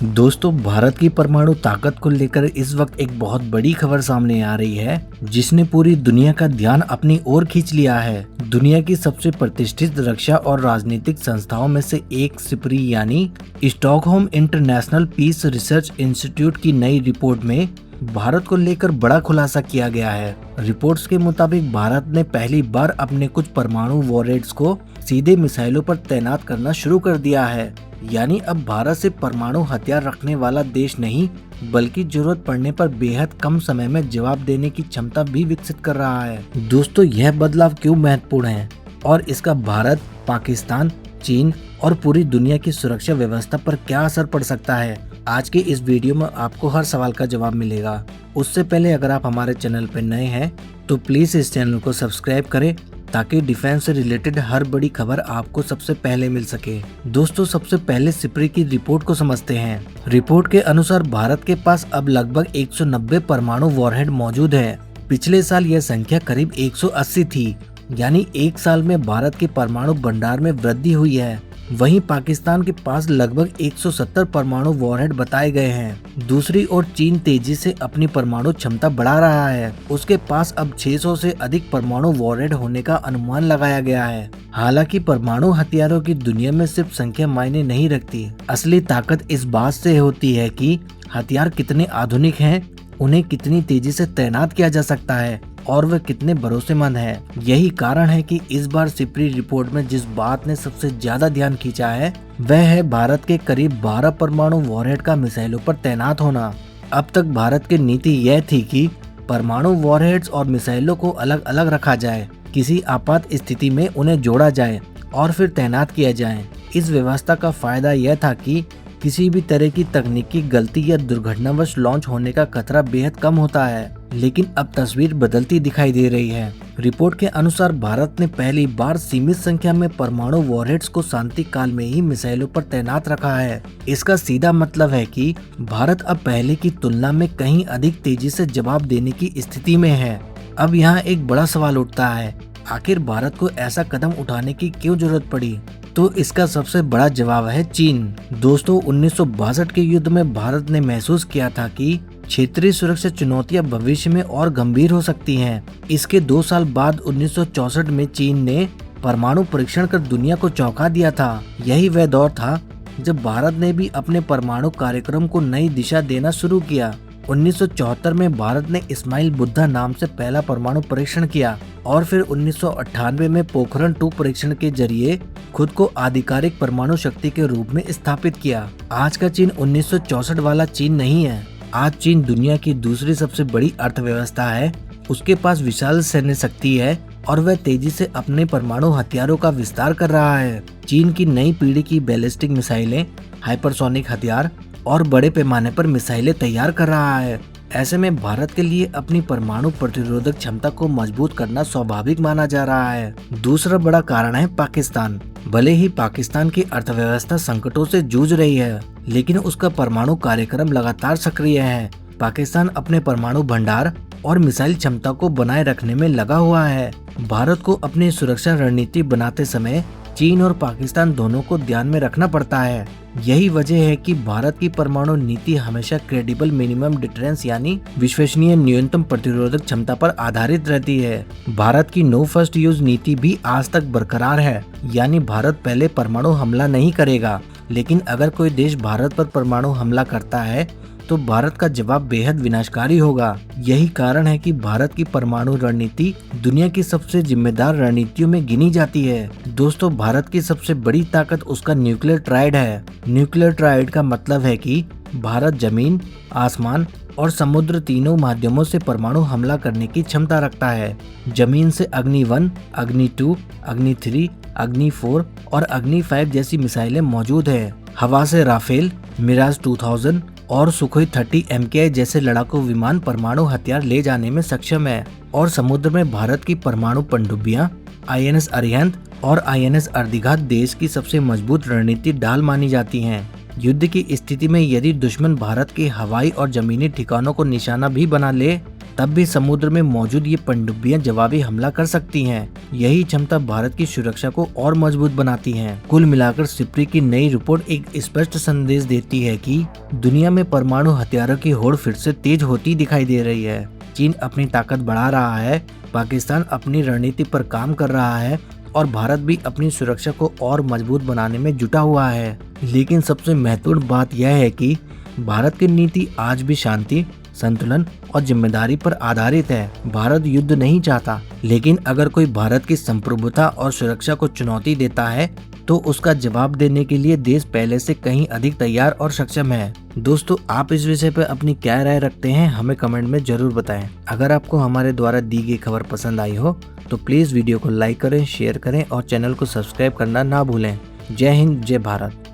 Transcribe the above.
दोस्तों, भारत की परमाणु ताकत को लेकर इस वक्त एक बहुत बड़ी खबर सामने आ रही है, जिसने पूरी दुनिया का ध्यान अपनी ओर खींच लिया है। दुनिया की सबसे प्रतिष्ठित रक्षा और राजनीतिक संस्थाओं में से एक सिपरी यानी Stockholm International Peace Research Institute की नई रिपोर्ट में भारत को लेकर बड़ा खुलासा किया गया है। रिपोर्ट्स के मुताबिक भारत ने पहली बार अपने कुछ परमाणु वॉरहेड्स को सीधे मिसाइलों पर तैनात करना शुरू कर दिया है। यानी अब भारत सिर्फ परमाणु हथियार रखने वाला देश नहीं, बल्कि जरूरत पड़ने पर बेहद कम समय में जवाब देने की क्षमता भी विकसित कर रहा है। दोस्तों, यह बदलाव क्यों महत्वपूर्ण है और इसका भारत, पाकिस्तान, चीन और पूरी दुनिया की सुरक्षा व्यवस्था पर क्या असर पड़ सकता है, आज के इस वीडियो में आपको हर सवाल का जवाब मिलेगा। उससे पहले अगर आप हमारे चैनल पर नए हैं तो प्लीज इस चैनल को सब्सक्राइब करें, ताकि डिफेंस से रिलेटेड हर बड़ी खबर आपको सबसे पहले मिल सके। दोस्तों, सबसे पहले सिपरी की रिपोर्ट को समझते हैं। रिपोर्ट के अनुसार भारत के पास अब लगभग 190 परमाणु वॉरहेड मौजूद है। पिछले साल यह संख्या करीब 180 थी, यानी एक साल में भारत के परमाणु भंडार में वृद्धि हुई है। वहीं पाकिस्तान के पास लगभग 170 परमाणु वॉरहेड बताए गए हैं। दूसरी ओर चीन तेजी से अपनी परमाणु क्षमता बढ़ा रहा है। उसके पास अब 600 से अधिक परमाणु वॉरहेड होने का अनुमान लगाया गया है। हालांकि परमाणु हथियारों की दुनिया में सिर्फ संख्या मायने नहीं रखती। असली ताकत इस बात से होती है कि हथियार कितने आधुनिक हैं, उन्हें कितनी तेजी से तैनात किया जा सकता है और वे कितने भरोसेमंद हैं। यही कारण है कि इस बार सिपरी रिपोर्ट में जिस बात ने सबसे ज्यादा ध्यान खींचा है, वह है भारत के करीब 12 परमाणु वॉरहेड का मिसाइलों पर तैनात होना। अब तक भारत की नीति यह थी कि परमाणु वॉरहेड्स और मिसाइलों को अलग अलग रखा जाए, किसी आपात स्थिति में उन्हें जोड़ा जाए और फिर तैनात किया जाए। इस व्यवस्था का फायदा यह था कि किसी भी तरह की तकनीकी गलती या दुर्घटनावश लॉन्च होने का खतरा बेहद कम होता है। लेकिन अब तस्वीर बदलती दिखाई दे रही है। रिपोर्ट के अनुसार भारत ने पहली बार सीमित संख्या में परमाणु वॉरहेड्स को शांति काल में ही मिसाइलों पर तैनात रखा है। इसका सीधा मतलब है कि भारत अब पहले की तुलना में कहीं अधिक तेजी से जवाब देने की स्थिति में है। अब यहाँ एक बड़ा सवाल उठता है, आखिर भारत को ऐसा कदम उठाने की क्यों जरूरत पड़ी? तो इसका सबसे बड़ा जवाब है चीन। दोस्तों, 1962 के युद्ध में भारत ने महसूस किया था कि क्षेत्रीय सुरक्षा चुनौतियां भविष्य में और गंभीर हो सकती हैं। इसके 2 साल बाद 1964 में चीन ने परमाणु परीक्षण कर दुनिया को चौंका दिया था। यही वह दौर था जब भारत ने भी अपने परमाणु कार्यक्रम को नई दिशा देना शुरू किया। 1974 में भारत ने इस्माइल बुद्धा नाम से पहला परमाणु परीक्षण किया और फिर 1998 में पोखरण 2 परीक्षण के जरिए खुद को आधिकारिक परमाणु शक्ति के रूप में स्थापित किया। आज का चीन 1964 वाला चीन नहीं है। आज चीन दुनिया की दूसरी सबसे बड़ी अर्थव्यवस्था है। उसके पास विशाल सैन्य शक्ति है और वह तेजी से अपने परमाणु हथियारों का विस्तार कर रहा है। चीन की नई पीढ़ी की बैलिस्टिक मिसाइलें, हाइपरसोनिक हथियार और बड़े पैमाने पर मिसाइलें तैयार कर रहा है। ऐसे में भारत के लिए अपनी परमाणु प्रतिरोधक क्षमता को मजबूत करना स्वाभाविक माना जा रहा है। दूसरा बड़ा कारण है पाकिस्तान। भले ही पाकिस्तान की अर्थव्यवस्था संकटों से जूझ रही है, लेकिन उसका परमाणु कार्यक्रम लगातार सक्रिय है। पाकिस्तान अपने परमाणु भंडार और मिसाइल क्षमता को बनाए रखने में लगा हुआ है। भारत को अपनी सुरक्षा रणनीति बनाते समय चीन और पाकिस्तान दोनों को ध्यान में रखना पड़ता है। यही वजह है कि भारत की परमाणु नीति हमेशा क्रेडिबल मिनिमम डिटरेंस यानी विश्वसनीय न्यूनतम प्रतिरोधक क्षमता पर आधारित रहती है। भारत की नो फर्स्ट यूज नीति भी आज तक बरकरार है, यानी भारत पहले परमाणु हमला नहीं करेगा, लेकिन अगर कोई देश भारत पर परमाणु हमला करता है तो भारत का जवाब बेहद विनाशकारी होगा। यही कारण है कि भारत की परमाणु रणनीति दुनिया की सबसे जिम्मेदार रणनीतियों में गिनी जाती है। दोस्तों, भारत की सबसे बड़ी ताकत उसका न्यूक्लियर ट्राइड है। न्यूक्लियर ट्राइड का मतलब है कि भारत जमीन, आसमान और समुद्र तीनों माध्यमों से परमाणु हमला करने की क्षमता रखता है। जमीन से अग्नि 1, अग्नि 2, अग्नि 3, अग्नि 4 और अग्नि 5 जैसी मिसाइलें मौजूद है। हवा से राफेल, मिराज 2000 और सुखोई 30 MKI जैसे लड़ाकू विमान परमाणु हथियार ले जाने में सक्षम है। और समुद्र में भारत की परमाणु पनडुब्बियां INS अरिहंत और INS अर्दिघात देश की सबसे मजबूत रणनीति ढाल मानी जाती हैं। युद्ध की स्थिति में यदि दुश्मन भारत के हवाई और जमीनी ठिकानों को निशाना भी बना ले तब भी समुद्र में मौजूद ये पनडुब्बियां जवाबी हमला कर सकती हैं। यही क्षमता भारत की सुरक्षा को और मजबूत बनाती है। कुल मिलाकर सिप्री की नई रिपोर्ट एक स्पष्ट संदेश देती है कि दुनिया में परमाणु हथियारों की होड़ फिर से तेज होती दिखाई दे रही है। चीन अपनी ताकत बढ़ा रहा है, पाकिस्तान अपनी रणनीति पर काम कर रहा है और भारत भी अपनी सुरक्षा को और मजबूत बनाने में जुटा हुआ है। लेकिन सबसे महत्वपूर्ण बात यह है कि भारत की नीति आज भी शांति, संतुलन और जिम्मेदारी पर आधारित है। भारत युद्ध नहीं चाहता, लेकिन अगर कोई भारत की संप्रभुता और सुरक्षा को चुनौती देता है तो उसका जवाब देने के लिए देश पहले से कहीं अधिक तैयार और सक्षम है। दोस्तों, आप इस विषय पर अपनी क्या राय रखते हैं हमें कमेंट में जरूर बताएं। अगर आपको हमारे द्वारा दी गई खबर पसंद आई हो तो प्लीज वीडियो को लाइक करें, शेयर करें और चैनल को सब्सक्राइब करना ना भूलें। जय हिंद, जय भारत।